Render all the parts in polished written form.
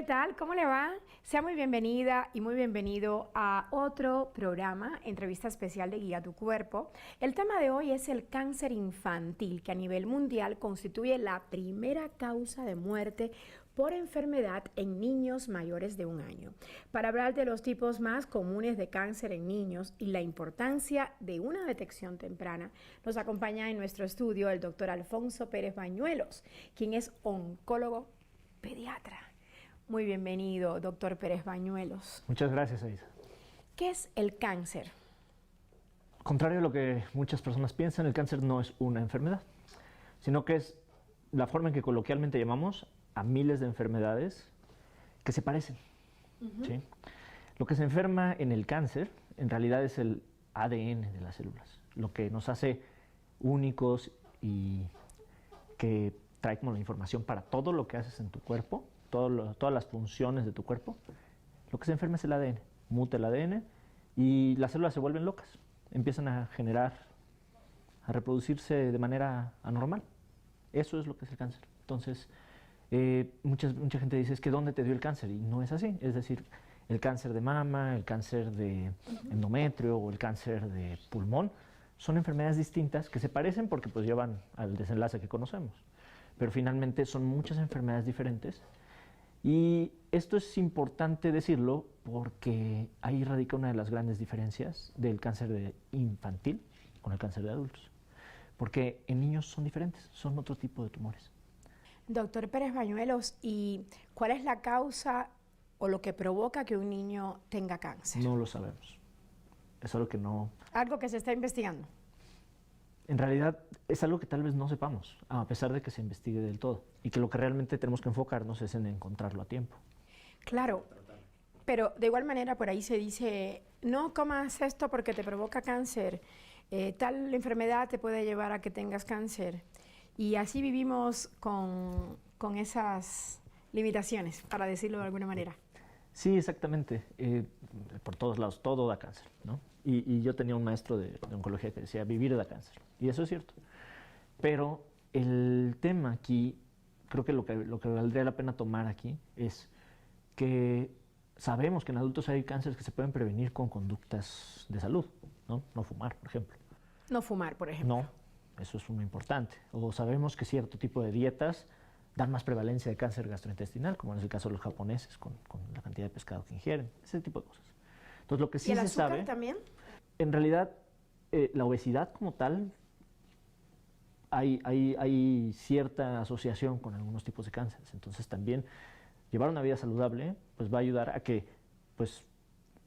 ¿Qué tal? ¿Cómo le va? Sea muy bienvenida y muy bienvenido a otro programa, entrevista especial de Guía tu Cuerpo. El tema de hoy es el cáncer infantil, que a nivel mundial constituye la primera causa de muerte por enfermedad en niños mayores de 1 año. Para hablar de los tipos más comunes de cáncer en niños y la importancia de una detección temprana, nos acompaña en nuestro estudio el doctor Alfonso Pérez Bañuelos, quien es oncólogo pediatra. Muy bienvenido, doctor Pérez Bañuelos. Muchas gracias, Aisa. ¿Qué es el cáncer? Contrario a lo que muchas personas piensan, el cáncer no es una enfermedad, sino que es la forma en que coloquialmente llamamos a miles de enfermedades que se parecen. ¿Sí? Lo que se enferma en el cáncer, en realidad, es el ADN de las células, lo que nos hace únicos y que trae como la información para todo lo que haces en tu cuerpo, todas las funciones de tu cuerpo. Lo que se enferma es el ADN, muta el ADN y las células se vuelven locas, empiezan a reproducirse de manera anormal. Eso es lo que es el cáncer. Entonces, mucha gente dice, es que ¿dónde te dio el cáncer? Y no es así, es decir, el cáncer de mama, el cáncer de endometrio o el cáncer de pulmón son enfermedades distintas que se parecen porque pues llevan al desenlace que conocemos, pero finalmente son muchas enfermedades diferentes. Y esto es importante decirlo porque ahí radica una de las grandes diferencias del cáncer infantil con el cáncer de adultos. Porque en niños son diferentes, son otro tipo de tumores. Doctor Pérez Bañuelos, ¿y cuál es la causa o lo que provoca que un niño tenga cáncer? No lo sabemos. Es algo que no... Algo que se está investigando. En realidad es algo que tal vez no sepamos, a pesar de que se investigue del todo. Y que lo que realmente tenemos que enfocarnos es en encontrarlo a tiempo. Claro, pero de igual manera por ahí se dice, no comas esto porque te provoca cáncer, tal enfermedad te puede llevar a que tengas cáncer. Y así vivimos con esas limitaciones, para decirlo de alguna manera. Sí, exactamente. Por todos lados, todo da cáncer, ¿no? Y yo tenía un maestro de oncología que decía, vivir da cáncer. Y eso es cierto. Pero el tema aquí, creo que lo que valdría la pena tomar aquí es que sabemos que en adultos hay cánceres que se pueden prevenir con conductas de salud, ¿no? No fumar, por ejemplo. No fumar, por ejemplo. No, eso es muy importante. O sabemos que cierto tipo de dietas dan más prevalencia de cáncer gastrointestinal, como es el caso de los japoneses, con la cantidad de pescado que ingieren, ese tipo de cosas. Entonces, lo que sí ¿Y el se azúcar sabe, también? En realidad, la obesidad como tal, hay cierta asociación con algunos tipos de cánceres. Entonces, también llevar una vida saludable pues va a ayudar a que pues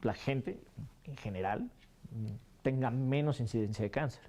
la gente en general tenga menos incidencia de cáncer.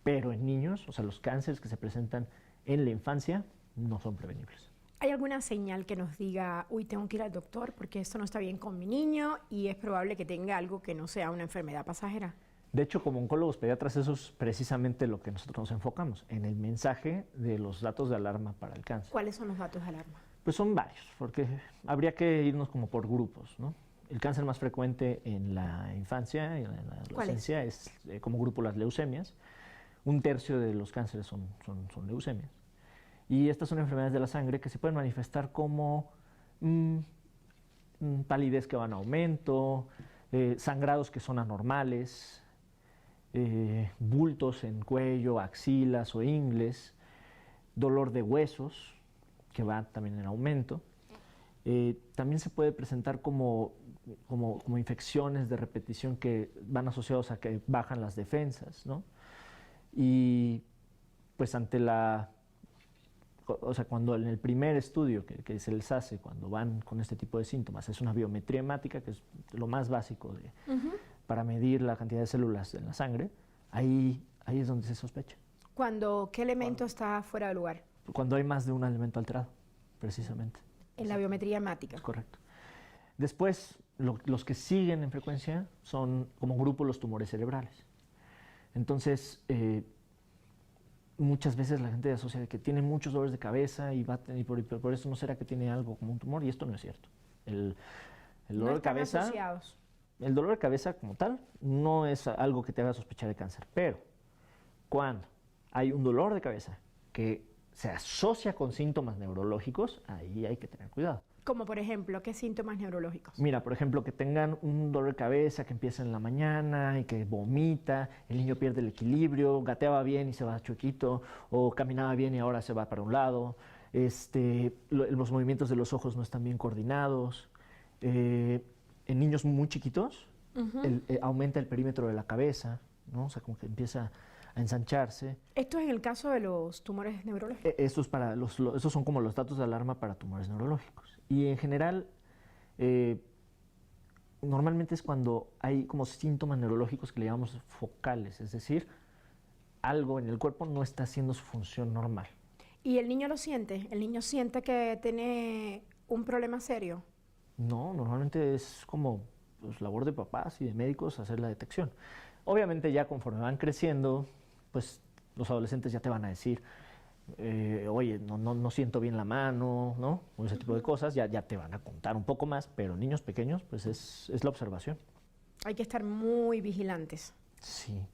Pero en niños, o sea, los cánceres que se presentan en la infancia no son prevenibles. ¿Hay alguna señal que nos diga, uy, tengo que ir al doctor porque esto no está bien con mi niño y es probable que tenga algo que no sea una enfermedad pasajera? De hecho, como oncólogos pediatras, eso es precisamente lo que nosotros nos enfocamos, en el mensaje de los datos de alarma para el cáncer. ¿Cuáles son los datos de alarma? Pues son varios, porque habría que irnos como por grupos, ¿no? El cáncer más frecuente en la infancia y en la adolescencia es como grupo las leucemias. 1/3 de los cánceres son leucemias. Y estas son enfermedades de la sangre que se pueden manifestar como palidez que va en aumento, sangrados que son anormales, bultos en cuello, axilas o ingles, dolor de huesos que va también en aumento. También se puede presentar como infecciones de repetición que van asociados a que bajan las defensas, ¿no? Y pues cuando en el primer estudio que se les hace, cuando van con este tipo de síntomas, es una biometría hemática, que es lo más básico para medir la cantidad de células en la sangre, ahí es donde se sospecha. ¿Qué elemento está fuera de lugar? Cuando hay más de un elemento alterado, precisamente. En la biometría hemática. Es correcto. Después, los que siguen en frecuencia son como grupo los tumores cerebrales. Entonces, muchas veces la gente asocia de que tiene muchos dolores de cabeza y por eso no será que tiene algo como un tumor, y esto no es cierto. El dolor de cabeza, asociados. El dolor de cabeza como tal no es algo que te haga sospechar de cáncer, pero cuando hay un dolor de cabeza que se asocia con síntomas neurológicos, ahí hay que tener cuidado. Como por ejemplo, ¿qué síntomas neurológicos? Mira, por ejemplo, que tengan un dolor de cabeza que empieza en la mañana y que vomita, el niño pierde el equilibrio, gateaba bien y se va chuequito, o caminaba bien y ahora se va para un lado, los movimientos de los ojos no están bien coordinados. En niños muy chiquitos, aumenta el perímetro de la cabeza, ¿no? O sea, como que empieza a ensancharse. Esto es en el caso de los tumores neurológicos. Estos son como los datos de alarma para tumores neurológicos. Y en general, normalmente es cuando hay como síntomas neurológicos que le llamamos focales, es decir, algo en el cuerpo no está haciendo su función normal. ¿Y el niño lo siente? ¿El niño siente que tiene un problema serio? No, normalmente es como pues, labor de papás y de médicos hacer la detección. Obviamente ya conforme van creciendo, pues los adolescentes ya te van a decir, oye, no siento bien la mano, ¿no? O ese tipo de cosas, ya te van a contar un poco más, pero niños pequeños, pues es la observación. Hay que estar muy vigilantes. Sí.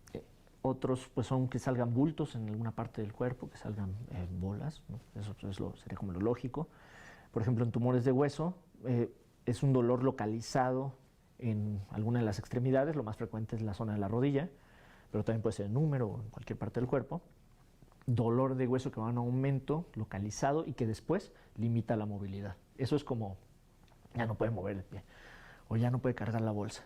Otros, pues son que salgan bultos en alguna parte del cuerpo, que salgan bolas, ¿no? Eso sería como lo lógico. Por ejemplo, en tumores de hueso, es un dolor localizado en alguna de las extremidades, lo más frecuente es la zona de la rodilla, pero también puede ser en húmero o en cualquier parte del cuerpo. Dolor de hueso que va en aumento localizado y que después limita la movilidad. Eso es como ya no puede mover el pie o ya no puede cargar la bolsa.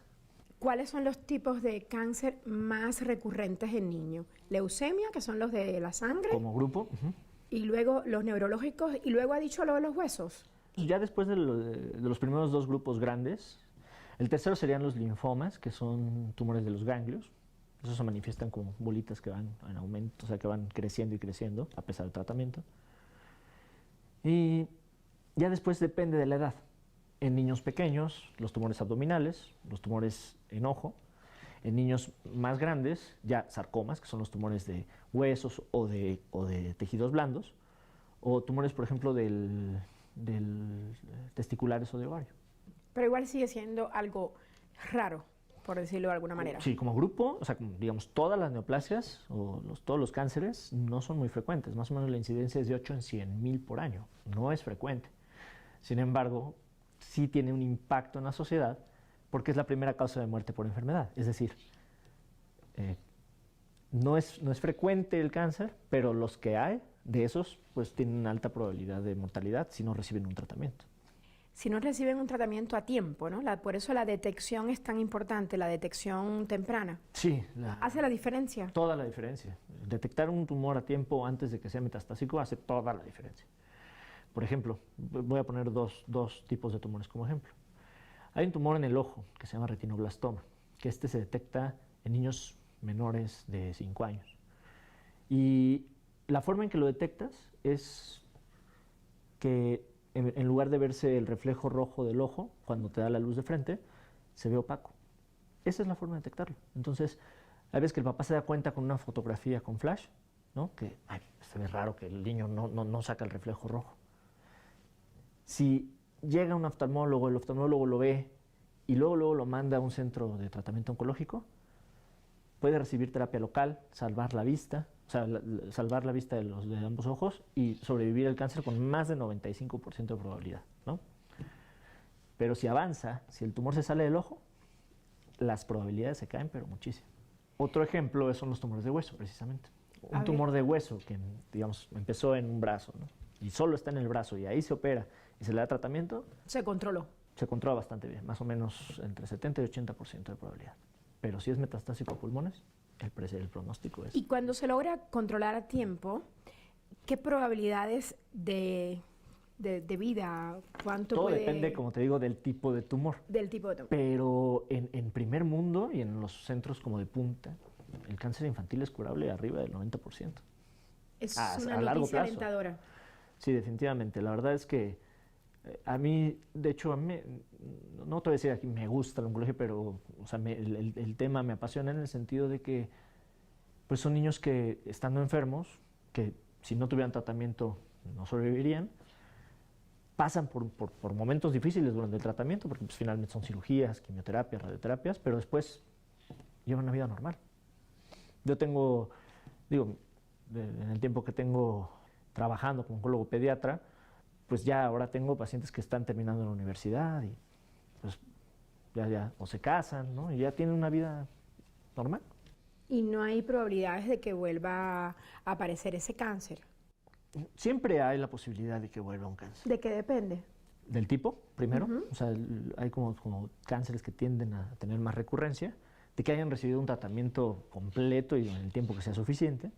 ¿Cuáles son los tipos de cáncer más recurrentes en niños? Leucemia, que son los de la sangre. Como grupo. Y luego los neurológicos, y luego ha dicho lo de los huesos. Ya después de los primeros dos grupos grandes, el tercero serían los linfomas, que son tumores de los ganglios. Esos se manifiestan como bolitas que van en aumento, o sea, que van creciendo y creciendo a pesar del tratamiento. Y ya después depende de la edad. En niños pequeños, los tumores abdominales, los tumores en ojo. En niños más grandes, ya sarcomas, que son los tumores de huesos o de tejidos blandos. O tumores, por ejemplo, del testiculares o de ovario. Pero igual sigue siendo algo raro, por decirlo de alguna manera. Sí, como grupo, o sea, digamos, todas las neoplasias o todos los cánceres no son muy frecuentes. Más o menos la incidencia es de 8 en 100,000 por año. No es frecuente. Sin embargo, sí tiene un impacto en la sociedad porque es la primera causa de muerte por enfermedad. Es decir, no es frecuente el cáncer, pero los que hay de esos pues tienen alta probabilidad de mortalidad si no reciben un tratamiento. Si no reciben un tratamiento a tiempo, ¿no? Por eso la detección es tan importante, la detección temprana. Sí. ¿Hace la diferencia? Toda la diferencia. Detectar un tumor a tiempo antes de que sea metastásico hace toda la diferencia. Por ejemplo, voy a poner dos tipos de tumores como ejemplo. Hay un tumor en el ojo que se llama retinoblastoma, que se detecta en niños menores de 5 años. Y la forma en que lo detectas es que en lugar de verse el reflejo rojo del ojo, cuando te da la luz de frente, se ve opaco. Esa es la forma de detectarlo. Entonces, hay veces que el papá se da cuenta con una fotografía con flash, ¿no? Que se ve raro que el niño no saca el reflejo rojo. Si llega un oftalmólogo, el oftalmólogo lo ve y luego lo manda a un centro de tratamiento oncológico, puede recibir terapia local, salvar la vista, o sea, salvar la vista de ambos ojos y sobrevivir al cáncer con más de 95% de probabilidad, ¿no? Pero si avanza, si el tumor se sale del ojo, las probabilidades se caen, pero muchísimo. Otro ejemplo son los tumores de hueso, precisamente. Un tumor de hueso que, digamos, empezó en un brazo, ¿no? Y solo está en el brazo y ahí se opera y se le da tratamiento. Se controló. Se controla bastante bien, más o menos entre 70 y 80% de probabilidad. Pero si es metastásico a pulmones, el pronóstico es... Y cuando se logra controlar a tiempo, ¿qué probabilidades de vida? ¿Cuánto Todo puede...? depende, como te digo, del tipo de tumor. Del tipo de tumor. Pero en primer mundo y en los centros como de punta, el cáncer infantil es curable arriba del 90%. Es una noticia alentadora. Sí, definitivamente. La verdad es que a mí, de hecho, no te voy a decir aquí me gusta la oncología, pero o sea, el tema me apasiona en el sentido de que pues son niños que estando enfermos, que si no tuvieran tratamiento no sobrevivirían, pasan por momentos difíciles durante el tratamiento, porque pues, finalmente son cirugías, quimioterapias, radioterapias, pero después llevan una vida normal. Yo tengo, en el tiempo que tengo trabajando como oncólogo pediatra, pues ya ahora tengo pacientes que están terminando la universidad y pues ya o se casan, ¿no? Y ya tienen una vida normal. Y no hay probabilidades de que vuelva a aparecer ese cáncer. Siempre hay la posibilidad de que vuelva un cáncer. ¿De qué depende? Del tipo, primero, o sea, hay como cánceres que tienden a tener más recurrencia, de que hayan recibido un tratamiento completo y en el tiempo que sea suficiente.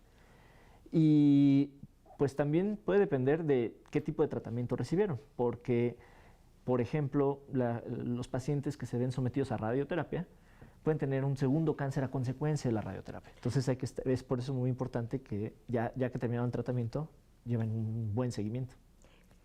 Y pues también puede depender de qué tipo de tratamiento recibieron, porque, por ejemplo, los pacientes que se ven sometidos a radioterapia pueden tener un segundo cáncer a consecuencia de la radioterapia. Entonces es por eso muy importante que ya que terminaron el tratamiento, lleven un buen seguimiento.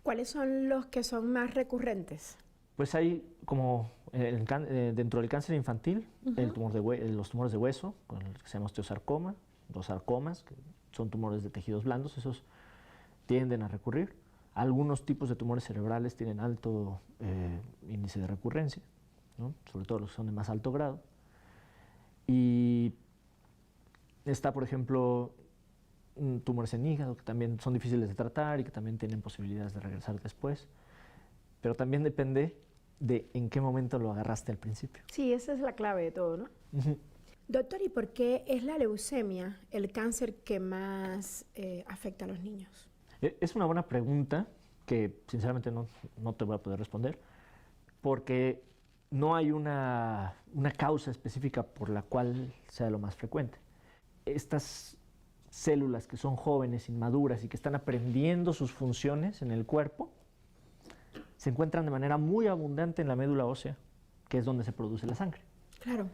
¿Cuáles son los que son más recurrentes? Pues hay como dentro del cáncer infantil, los tumores de hueso, con el que se llama osteosarcoma, los sarcomas, que son tumores de tejidos blandos, esos tienden a recurrir. Algunos tipos de tumores cerebrales tienen alto índice de recurrencia, ¿no? Sobre todo los que son de más alto grado. Y está, por ejemplo, tumores en hígado, que también son difíciles de tratar y que también tienen posibilidades de regresar después. Pero también depende de en qué momento lo agarraste al principio. Sí, esa es la clave de todo, ¿no? Doctor, ¿y por qué es la leucemia el cáncer que más afecta a los niños? Es una buena pregunta que sinceramente no te voy a poder responder, porque no hay una causa específica por la cual sea lo más frecuente. Estas células que son jóvenes, inmaduras y que están aprendiendo sus funciones en el cuerpo, se encuentran de manera muy abundante en la médula ósea, que es donde se produce la sangre. Claro.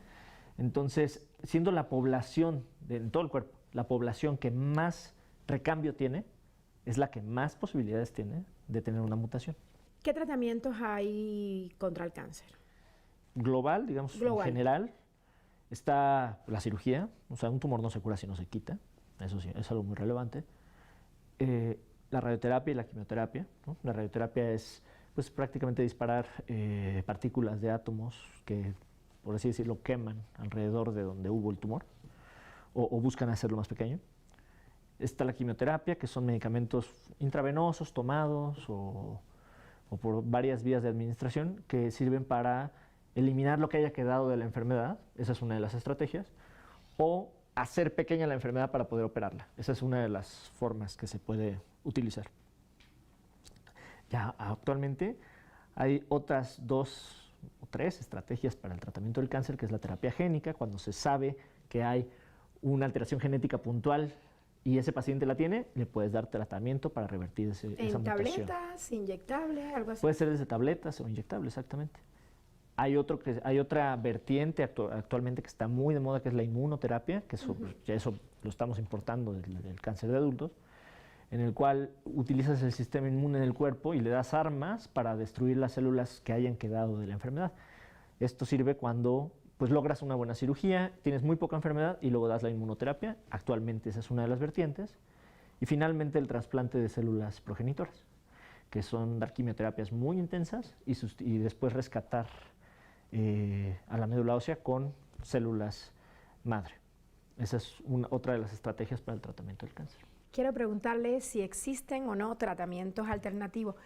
Entonces, siendo la población en todo el cuerpo, la población que más recambio tiene, es la que más posibilidades tiene de tener una mutación. ¿Qué tratamientos hay contra el cáncer? Global, digamos, en general, está la cirugía, o sea, un tumor no se cura si no se quita, eso sí, es algo muy relevante. La radioterapia y la quimioterapia, ¿no? La radioterapia es pues prácticamente disparar partículas de átomos que, por así decirlo, queman alrededor de donde hubo el tumor o buscan hacerlo más pequeño. Está la quimioterapia, que son medicamentos intravenosos tomados o por varias vías de administración que sirven para eliminar lo que haya quedado de la enfermedad, esa es una de las estrategias, o hacer pequeña la enfermedad para poder operarla. Esa es una de las formas que se puede utilizar. Ya actualmente hay otras 2 o 3 estrategias para el tratamiento del cáncer, que es la terapia génica, cuando se sabe que hay una alteración genética puntual y ese paciente la tiene, le puedes dar tratamiento para revertir esa mutación. ¿En tabletas, inyectables, algo así? Puede ser desde tabletas o inyectables, exactamente. Hay otra vertiente actualmente que está muy de moda, que es la inmunoterapia, que eso lo estamos importando del cáncer de adultos, en el cual utilizas el sistema inmune del cuerpo y le das armas para destruir las células que hayan quedado de la enfermedad. Esto sirve cuando pues, logras una buena cirugía, tienes muy poca enfermedad y luego das la inmunoterapia. Actualmente esa es una de las vertientes. Y finalmente el trasplante de células progenitoras, que son dar quimioterapias muy intensas y después rescatar a la médula ósea con células madre. Esa es otra de las estrategias para el tratamiento del cáncer. Quiero preguntarle si existen o no tratamientos alternativos,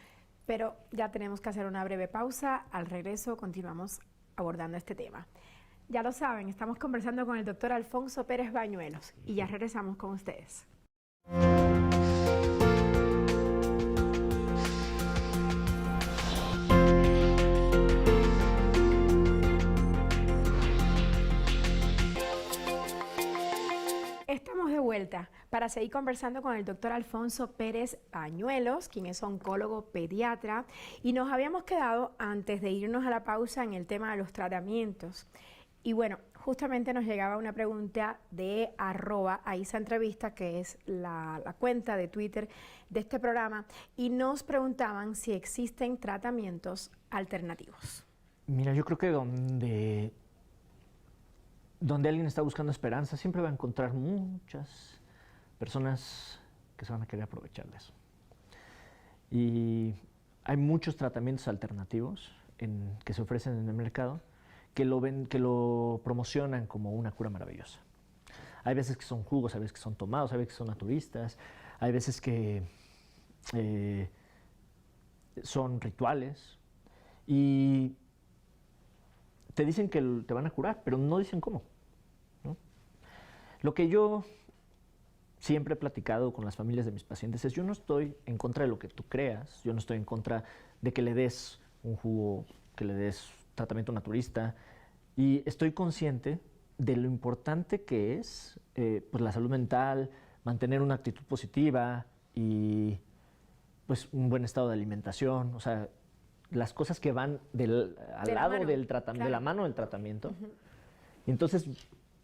pero ya tenemos que hacer una breve pausa. Al regreso continuamos abordando este tema. Ya lo saben, estamos conversando con el doctor Alfonso Pérez Bañuelos y ya regresamos con ustedes. Estamos de vuelta para seguir conversando con el doctor Alfonso Pérez Bañuelos, quien es oncólogo pediatra, y nos habíamos quedado antes de irnos a la pausa en el tema de los tratamientos. Y bueno, justamente nos llegaba una pregunta de @AISAentrevista, que es la cuenta de Twitter de este programa, y nos preguntaban si existen tratamientos alternativos. Mira, yo creo que donde alguien está buscando esperanza, siempre va a encontrar muchas personas que se van a querer aprovechar de eso. Y hay muchos tratamientos alternativos que se ofrecen en el mercado que lo promocionan como una cura maravillosa. Hay veces que son jugos, hay veces que son tomados, hay veces que son naturistas, hay veces que son rituales y te dicen que te van a curar, pero no dicen cómo, ¿no? Lo que yo siempre he platicado con las familias de mis pacientes es: yo no estoy en contra de lo que tú creas, yo no estoy en contra de que le des un jugo, que le des tratamiento naturista, y estoy consciente de lo importante que es pues la salud mental, mantener una actitud positiva y pues un buen estado de alimentación, o sea, las cosas que van al lado del tratamiento, de la mano del tratamiento. Y entonces,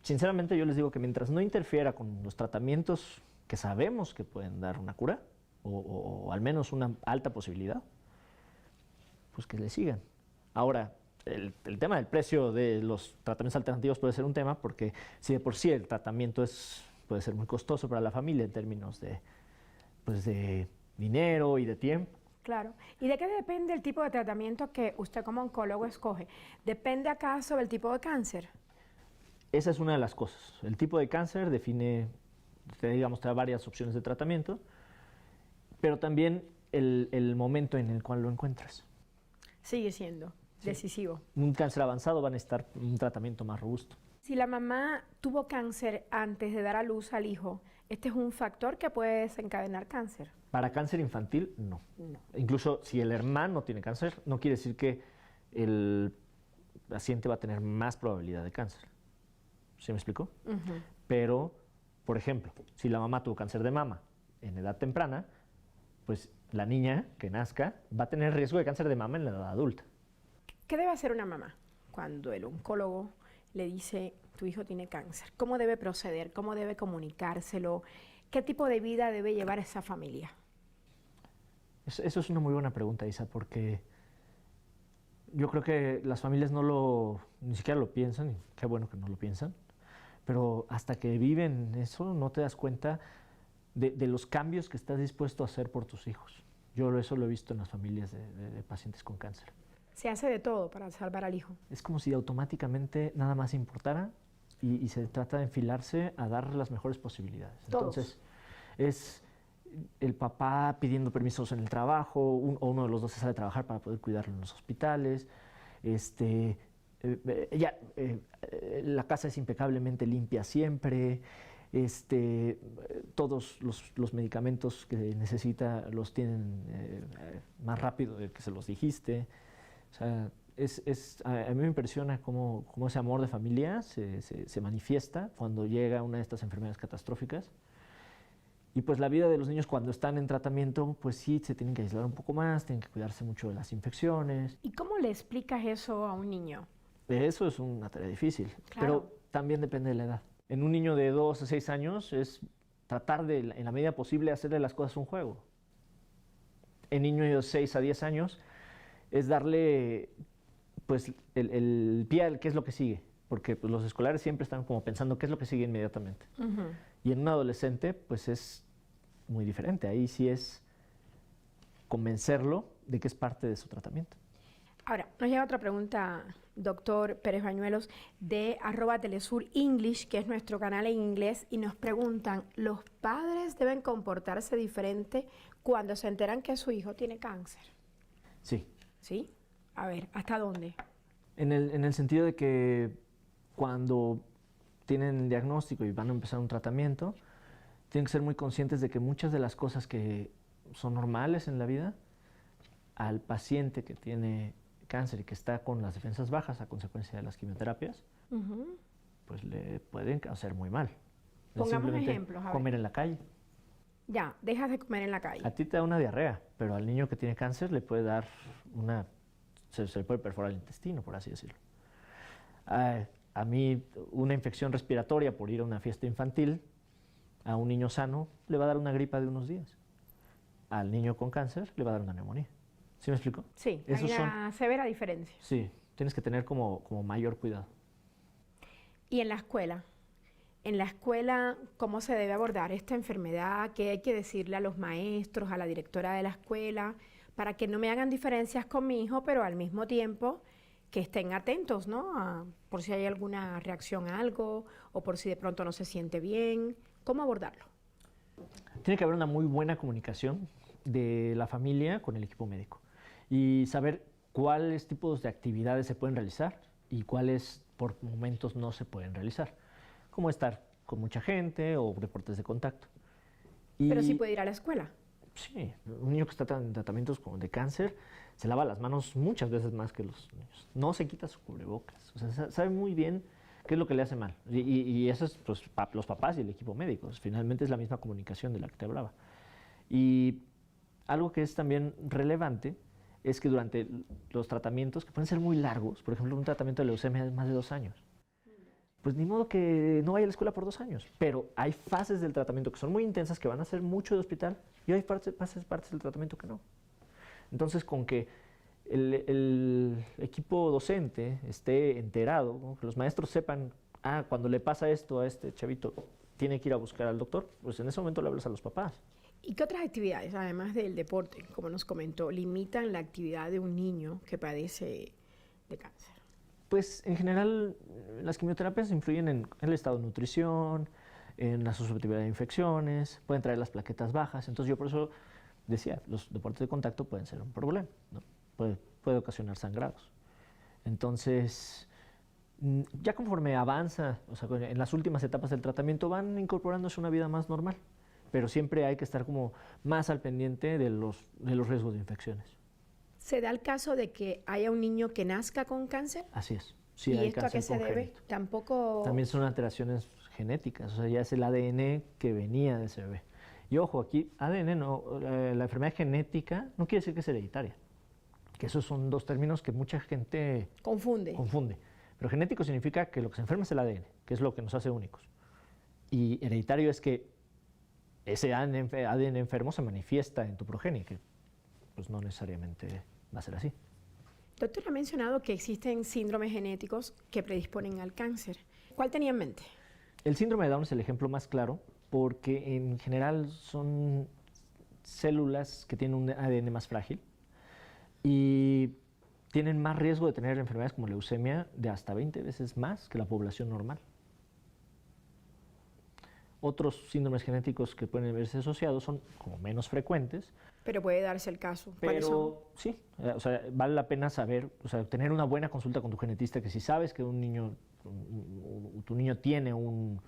sinceramente, yo les digo que mientras no interfiera con los tratamientos que sabemos que pueden dar una cura, o al menos una alta posibilidad, pues que le sigan. Ahora, el tema del precio de los tratamientos alternativos puede ser un tema, porque si de por sí el tratamiento puede ser muy costoso para la familia en términos pues de dinero y de tiempo. Claro. ¿Y de qué depende el tipo de tratamiento que usted como oncólogo escoge? ¿Depende acaso del tipo de cáncer? Esa es una de las cosas. El tipo de cáncer define, digamos, te da varias opciones de tratamiento, pero también el momento en el cual lo encuentras. Sigue siendo decisivo. Un cáncer avanzado va a necesitar un tratamiento más robusto. Si la mamá tuvo cáncer antes de dar a luz al hijo, ¿este es un factor que puede desencadenar cáncer? Para cáncer infantil, no. Incluso si el hermano tiene cáncer, no quiere decir que el paciente va a tener más probabilidad de cáncer. ¿Sí me explico? Pero, por ejemplo, si la mamá tuvo cáncer de mama en edad temprana, pues la niña que nazca va a tener riesgo de cáncer de mama en la edad adulta. ¿Qué debe hacer una mamá cuando el oncólogo le dice: tu hijo tiene cáncer? ¿Cómo debe proceder? ¿Cómo debe comunicárselo? ¿Qué tipo de vida debe llevar esa familia? Eso es una muy buena pregunta, Isa, porque yo creo que las familias ni siquiera lo piensan, y qué bueno que no lo piensan, pero hasta que viven eso no te das cuenta de los cambios que estás dispuesto a hacer por tus hijos. Yo eso lo he visto en las familias de pacientes con cáncer. Se hace de todo para salvar al hijo. Es como si automáticamente nada más importara y se trata de enfilarse a dar las mejores posibilidades. Todos. Entonces, es el papá pidiendo permisos en el trabajo, o uno de los dos se sale a trabajar para poder cuidarlo en los hospitales. La casa es impecablemente limpia siempre. Todos los medicamentos que necesita los tienen más rápido de que se los dijiste. O sea, a mí me impresiona cómo ese amor de familia se manifiesta cuando llega una de estas enfermedades catastróficas. Y pues la vida de los niños cuando están en tratamiento, pues sí, se tienen que aislar un poco más, tienen que cuidarse mucho de las infecciones. ¿Y cómo le explicas eso a un niño? Eso es una tarea difícil, claro, pero también depende de la edad. En un niño de 2 a 6 años es tratar de, en la medida posible, hacerle las cosas un juego. En niños de 6 a 10 años es darle pues el pie al qué es lo que sigue, porque pues, los escolares siempre están como pensando qué es lo que sigue inmediatamente. Y en un adolescente pues es muy diferente, ahí sí es convencerlo de que es parte de su tratamiento. Ahora, nos llega otra pregunta, doctor Pérez Bañuelos, de @telesurenglish, que es nuestro canal en inglés, y nos preguntan: ¿los padres deben comportarse diferente cuando se enteran que su hijo tiene cáncer? Sí. ¿Sí? A ver, ¿hasta dónde? En el sentido de que cuando tienen el diagnóstico y van a empezar un tratamiento, tienen que ser muy conscientes de que muchas de las cosas que son normales en la vida, al paciente que tiene cáncer y que está con las defensas bajas a consecuencia de las quimioterapias, pues le pueden hacer muy mal. Pongamos ejemplos. Comer en la calle. Ya, dejas de comer en la calle. A ti te da una diarrea, pero al niño que tiene cáncer le puede dar se le puede perforar el intestino, por así decirlo. A mí una infección respiratoria por ir a una fiesta infantil, a un niño sano le va a dar una gripa de unos días. Al niño con cáncer le va a dar una neumonía. ¿Sí me explico? Sí, hay una severa diferencia. Sí, tienes que tener como mayor cuidado. ¿Y en la escuela? En la escuela, ¿cómo se debe abordar esta enfermedad? ¿Qué hay que decirle a los maestros, a la directora de la escuela, para que no me hagan diferencias con mi hijo, pero al mismo tiempo que estén atentos, ¿no? Por si hay alguna reacción a algo o por si de pronto no se siente bien? ¿Cómo abordarlo? Tiene que haber una muy buena comunicación de la familia con el equipo médico. y saber cuáles tipos de actividades se pueden realizar y cuáles por momentos no se pueden realizar, como estar con mucha gente o deportes de contacto. Pero sí puede ir a la escuela. Sí, un niño que está en tratamientos como de cáncer se lava las manos muchas veces más que los niños. No se quita su cubrebocas. O sea, sabe muy bien qué es lo que le hace mal. Y eso es pues, los papás y el equipo médico. Finalmente es la misma comunicación de la que te hablaba. Y algo que es también relevante es que durante los tratamientos, que pueden ser muy largos, por ejemplo, un tratamiento de leucemia de más de 2 años, pues ni modo que no vaya a la escuela por 2 años. Pero hay fases del tratamiento que son muy intensas, que van a ser mucho de hospital, y hay partes del tratamiento que no. Entonces, con que el equipo docente esté enterado, ¿no? Que los maestros sepan, cuando le pasa esto a este chavito, tiene que ir a buscar al doctor, pues en ese momento le hablas a los papás. ¿Y qué otras actividades, además del deporte, como nos comentó, limitan la actividad de un niño que padece de cáncer? Pues en general las quimioterapias influyen en el estado de nutrición, en la susceptibilidad de infecciones, pueden traer las plaquetas bajas. Entonces yo por eso decía, los deportes de contacto pueden ser un problema, ¿no? Puede ocasionar sangrados. Entonces, ya conforme avanza, o sea, en las últimas etapas del tratamiento van incorporándose una vida más normal, pero siempre hay que estar como más al pendiente de los riesgos de infecciones. ¿Se da el caso de que haya un niño que nazca con cáncer? Así es. Sí, ¿Y hay esto a qué cáncer se debe? congénito. Tampoco... También son alteraciones genéticas, o sea, ya es el ADN que venía de ese bebé. Y ojo, aquí ADN no, la enfermedad genética no quiere decir que es hereditaria, que esos son 2 términos que mucha gente confunde. Pero genético significa que lo que se enferma es el ADN, que es lo que nos hace únicos. Y hereditario es que ese ADN enfermo se manifiesta en tu progenie, que pues no necesariamente va a ser así. Doctor, ha mencionado que existen síndromes genéticos que predisponen al cáncer. ¿Cuál tenía en mente? El síndrome de Down es el ejemplo más claro porque en general son células que tienen un ADN más frágil y tienen más riesgo de tener enfermedades como leucemia de hasta 20 veces más que la población normal. Otros síndromes genéticos que pueden verse asociados son como menos frecuentes. Pero puede darse el caso. ¿Cuáles son? Sí, o sea, vale la pena saber, o sea, tener una buena consulta con tu genetista, que si sabes que tu niño tiene un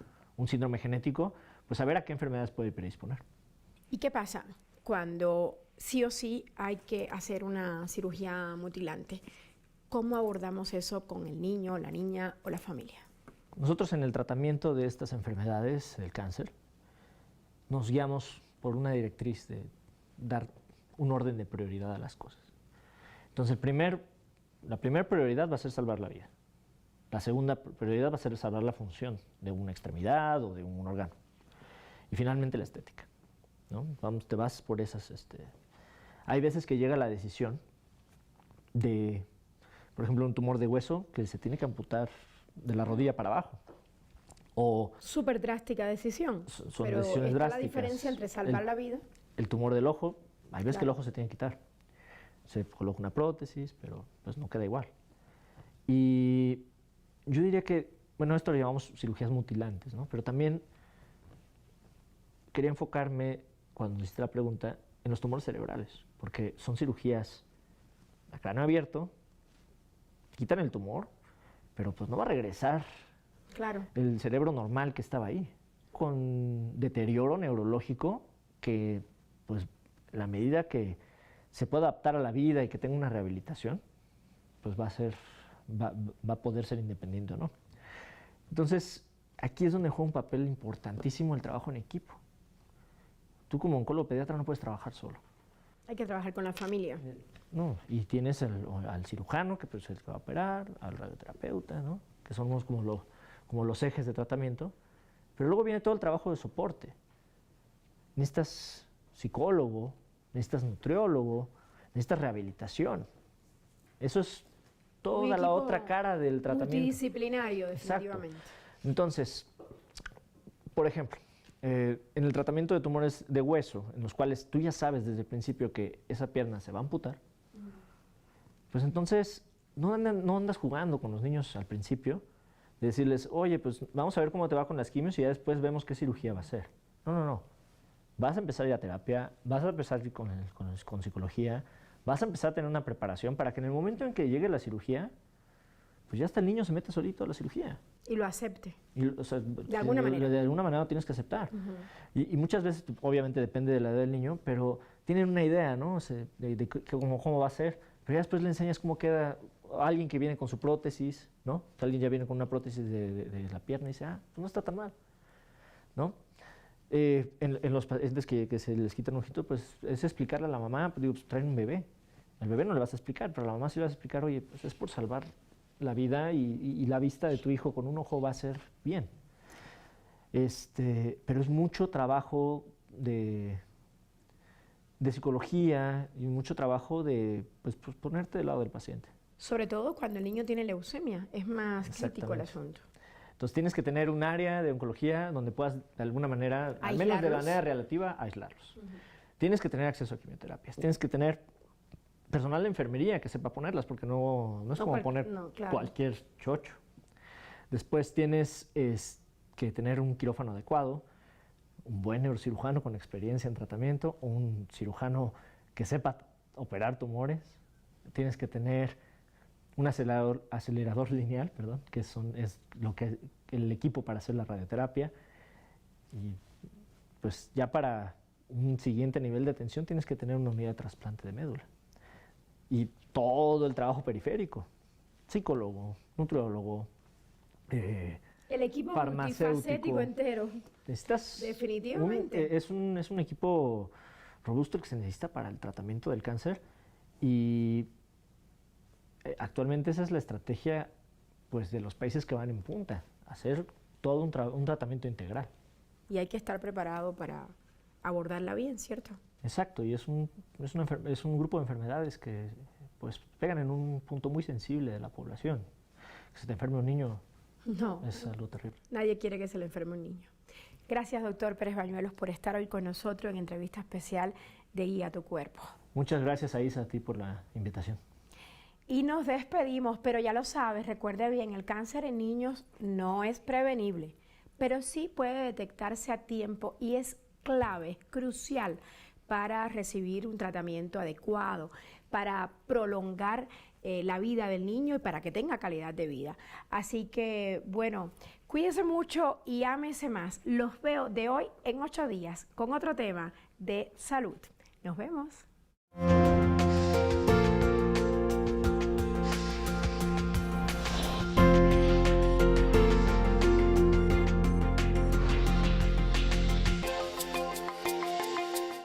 síndrome genético, pues saber a qué enfermedades puede predisponer. ¿Y qué pasa cuando sí o sí hay que hacer una cirugía mutilante? ¿Cómo abordamos eso con el niño, la niña o la familia? Nosotros en el tratamiento de estas enfermedades, del cáncer, nos guiamos por una directriz de dar un orden de prioridad a las cosas. Entonces, la primera prioridad va a ser salvar la vida. La segunda prioridad va a ser salvar la función de una extremidad o de un órgano. Y finalmente la estética, ¿no? Te vas por esas... Hay veces que llega la decisión de, por ejemplo, un tumor de hueso que se tiene que amputar de la rodilla para abajo. Súper drástica decisión. Son pero decisiones está drásticas. La diferencia entre salvar la vida. El tumor del ojo, hay veces Claro. que el ojo se tiene que quitar. Se coloca una prótesis, pero pues no queda igual. Y yo diría que, bueno, esto lo llamamos cirugías mutilantes, ¿no? Pero también quería enfocarme, cuando hiciste la pregunta, en los tumores cerebrales, porque son cirugías a cráneo abierto, quitan el tumor, pero pues no va a regresar Claro. el cerebro normal que estaba ahí, con deterioro neurológico que, pues, la medida que se pueda adaptar a la vida y que tenga una rehabilitación, pues va a poder ser independiente o no. Entonces, aquí es donde juega un papel importantísimo el trabajo en equipo. Tú como oncólogo pediatra no puedes trabajar solo. Hay que trabajar con la familia. No, y tienes al cirujano, que pues, es el que va a operar, al radioterapeuta, ¿no? Que somos como los ejes de tratamiento, pero luego viene todo el trabajo de soporte. Necesitas psicólogo, necesitas nutriólogo, necesitas rehabilitación. Eso es toda la otra cara del tratamiento. Multidisciplinario, definitivamente. Exacto. Entonces, por ejemplo, en el tratamiento de tumores de hueso, en los cuales tú ya sabes desde el principio que esa pierna se va a amputar, pues entonces no andas jugando con los niños al principio, de decirles, oye, pues vamos a ver cómo te va con las quimios y ya después vemos qué cirugía va a ser. No. Vas a empezar ya terapia, vas a empezar con psicología, vas a empezar a tener una preparación para que en el momento en que llegue la cirugía, pues ya hasta el niño se mete solito a la cirugía. Y lo acepte. Y, o sea, de alguna manera. De alguna manera lo tienes que aceptar. Y muchas veces, obviamente depende de la edad del niño, pero tienen una idea, ¿no? O sea, de cómo va a ser. Pero ya después le enseñas cómo queda alguien que viene con su prótesis, ¿no? O sea, alguien ya viene con una prótesis de la pierna y dice, pues no está tan mal, ¿no? En los pacientes que se les quita un ojito, pues es explicarle a la mamá, pues, digo, pues traen un bebé. Al bebé no le vas a explicar, pero a la mamá sí le vas a explicar, oye, pues es por salvar la vida y la vista de tu hijo con un ojo va a ser bien. Pero es mucho trabajo de psicología y mucho trabajo de pues ponerte del lado del paciente. Sobre todo cuando el niño tiene leucemia, es más crítico el asunto. Entonces tienes que tener un área de oncología donde puedas de alguna manera, al menos de manera relativa, aislarlos. Tienes que tener acceso a quimioterapias, tienes que tener personal de enfermería que sepa ponerlas, porque no es como poner cualquier chocho. Después tienes que tener un quirófano adecuado, un buen neurocirujano con experiencia en tratamiento, un cirujano que sepa operar tumores. Tienes que tener un acelerador lineal, que es el equipo para hacer la radioterapia. Y pues ya para un siguiente nivel de atención tienes que tener una unidad de trasplante de médula. Y todo el trabajo periférico, psicólogo, nutriólogo, el equipo multifacético entero. Definitivamente. Es un equipo robusto que se necesita para el tratamiento del cáncer y actualmente esa es la estrategia pues, de los países que van en punta, hacer todo un tratamiento integral. Y hay que estar preparado para abordarla bien, ¿cierto? Exacto, y es un grupo de enfermedades que pues, pegan en un punto muy sensible de la población. Que se te enferme un niño es algo terrible. Nadie quiere que se le enferme un niño. Gracias, doctor Pérez Bañuelos, por estar hoy con nosotros en entrevista especial de Guía tu Cuerpo. Muchas gracias, Aisa, a ti por la invitación. Y nos despedimos, pero ya lo sabes, recuerde bien, el cáncer en niños no es prevenible, pero sí puede detectarse a tiempo y es clave, es crucial para recibir un tratamiento adecuado, para prolongar la vida del niño y para que tenga calidad de vida. Así que, bueno, cuídese mucho y ámese más. Los veo de hoy en 8 días con otro tema de salud. Nos vemos.